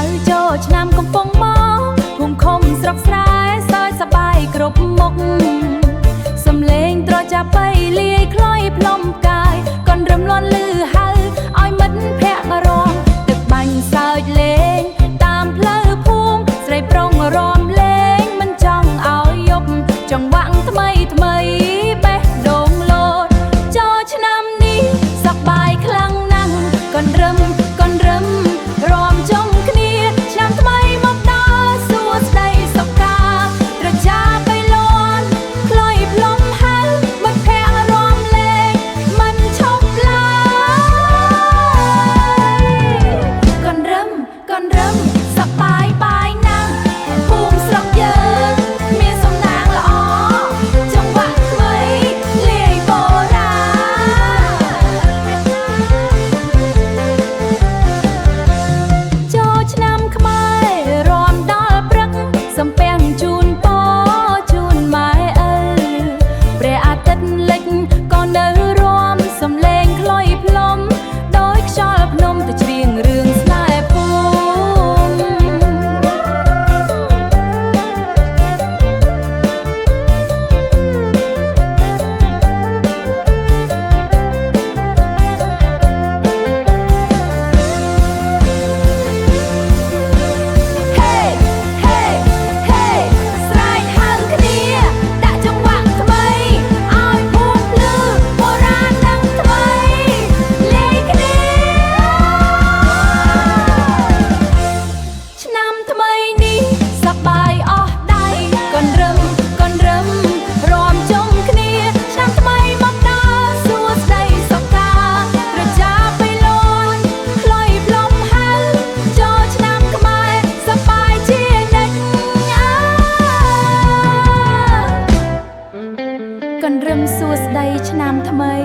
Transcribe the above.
ៅចូលឆ្នាំកំពុងមកភូមិឃុំស្រុកស្រែសើចសប្បាយគ្រប់មុខសំឡេងត្រចាប់បីលាយខ្លុយផ្លុំកាយកូនរំលន់លឺហៅឲ្យមិត្តភក្តិមករំទឹកបាញ់សើចលេងតាមផ្លូវភូមិស្រីប្រុងរំលេងមិនចង់ឲ្យយប់ចង្វាក់ថ្មីថ្មីបេះដូងលោតចូលឆ្នាំនេះសប្បាយខ្លាំងណាស់កូនរឹមរំជុំគ្នាឆ្នាំថ្មីមកដល់សួស្ដីសុខការត្រចាប់បីលាន់ខ្លុយផ្លុំហៅមិត្តភក្តិរំលេងមិនឈប់ឡើយកូនរឹមសប្បាយបាយណាស់ភូមិស្រុកយើងមានសំណាងល្អចង្វាក់ថ្មីលាយបូរាចូលឆ្នាំខ្មែររំដល់ព្រឹកសំពះជូនពរជូនម៉ែឪព្រះអាទិត្យលិចក៏នៅរំសំឡេងខ្លុយផ្លុំដោយខ្យល់ភ្នំទៅច្រៀងរឿងស្នេហ៍ភូមិស្រែកហៅគ្នាដាក់ចង្វាក់ថ្មីឲ្យភូមិភ្លឺបូរាណនិងថ្មីលាយគ្នាឆ្នាំថ្មីនេះសប្បាយអស់ដៃកូនរឹមរំជុំគ្នាឆ្នាំថ្មីមកដល់សួស្ដីសុខការត្រចាប់បីលាន់ខ្លុយផ្លុំហៅចូលឆ្នាំខ្មែរសប្បាយជានិច្ចកូនរឹមសួស្ដីឆ្នាំថ្មី